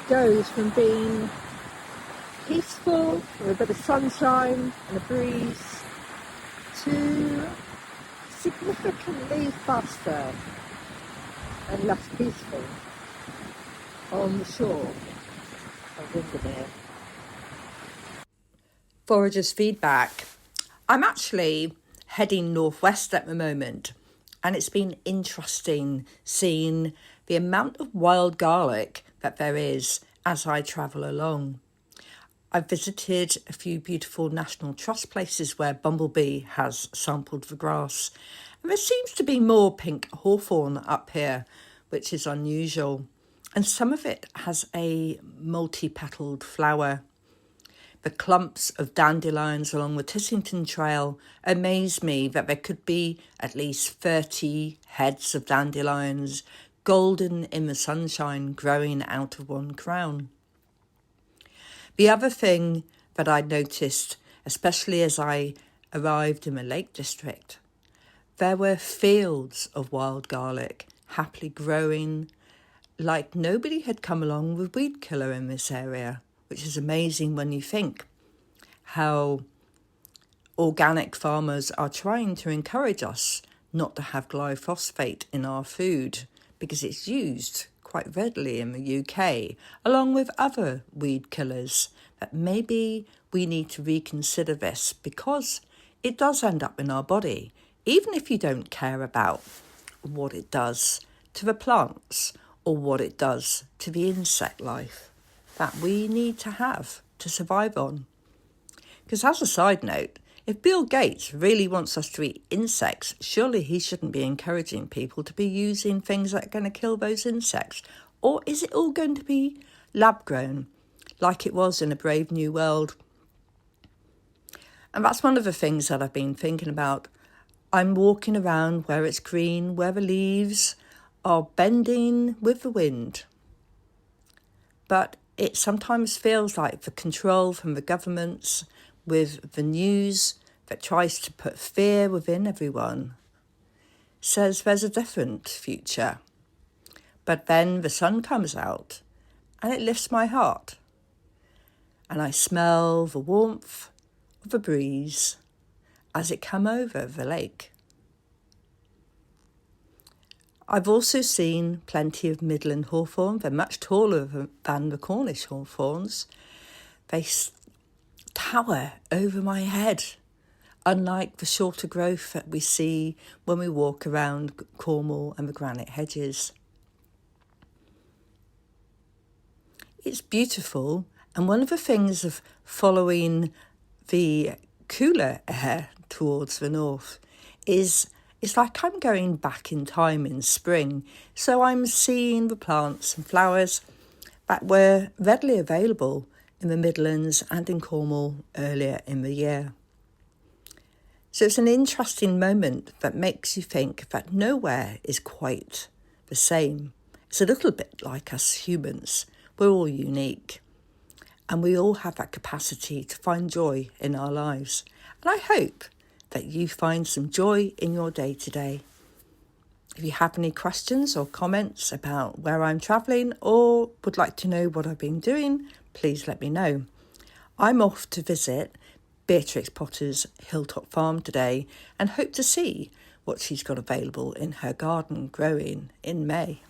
goes from being peaceful with a bit of sunshine and a breeze to significantly faster and less peaceful on the shore of Windermere. Foragers' feedback. I'm actually heading northwest at the moment, and it's been interesting seeing the amount of wild garlic that there is as I travel along. I've visited a few beautiful National Trust places where Bumblebee has sampled the grass, and there seems to be more pink hawthorn up here, which is unusual, and some of it has a multi-petalled flower. The clumps of dandelions along the Tissington Trail amaze me that there could be at least 30 heads of dandelions, golden in the sunshine, growing out of one crown. The other thing that I noticed, especially as I arrived in the Lake District, there were fields of wild garlic happily growing like nobody had come along with weed killer in this area, which is amazing when you think how organic farmers are trying to encourage us not to have glyphosate in our food because it's used quite readily in the UK, along with other weed killers, that maybe we need to reconsider this because it does end up in our body, even if you don't care about what it does to the plants or what it does to the insect life that we need to have to survive on. Because as a side note, if Bill Gates really wants us to eat insects, surely he shouldn't be encouraging people to be using things that are going to kill those insects. Or is it all going to be lab-grown, like it was in A Brave New World? And that's one of the things that I've been thinking about. I'm walking around where it's green, where the leaves are bending with the wind. But it sometimes feels like the control from the governments with the news that tries to put fear within everyone says there's a different future. But then the sun comes out and it lifts my heart. And I smell the warmth of the breeze as it come over the lake. I've also seen plenty of Midland hawthorn. They're much taller than the Cornish hawthorns. They tower over my head, unlike the shorter growth that we see when we walk around Cornwall and the granite hedges. It's beautiful, and one of the things of following the cooler air towards the north is it's like I'm going back in time in spring. So I'm seeing the plants and flowers that were readily available in the Midlands and in Cornwall earlier in the year. So it's an interesting moment that makes you think that nowhere is quite the same. It's a little bit like us humans. We're all unique, and we all have that capacity to find joy in our lives. And I hope that you find some joy in your day today. If you have any questions or comments about where I'm travelling or would like to know what I've been doing, please let me know. I'm off to visit Beatrix Potter's Hilltop Farm today and hope to see what she's got available in her garden growing in May.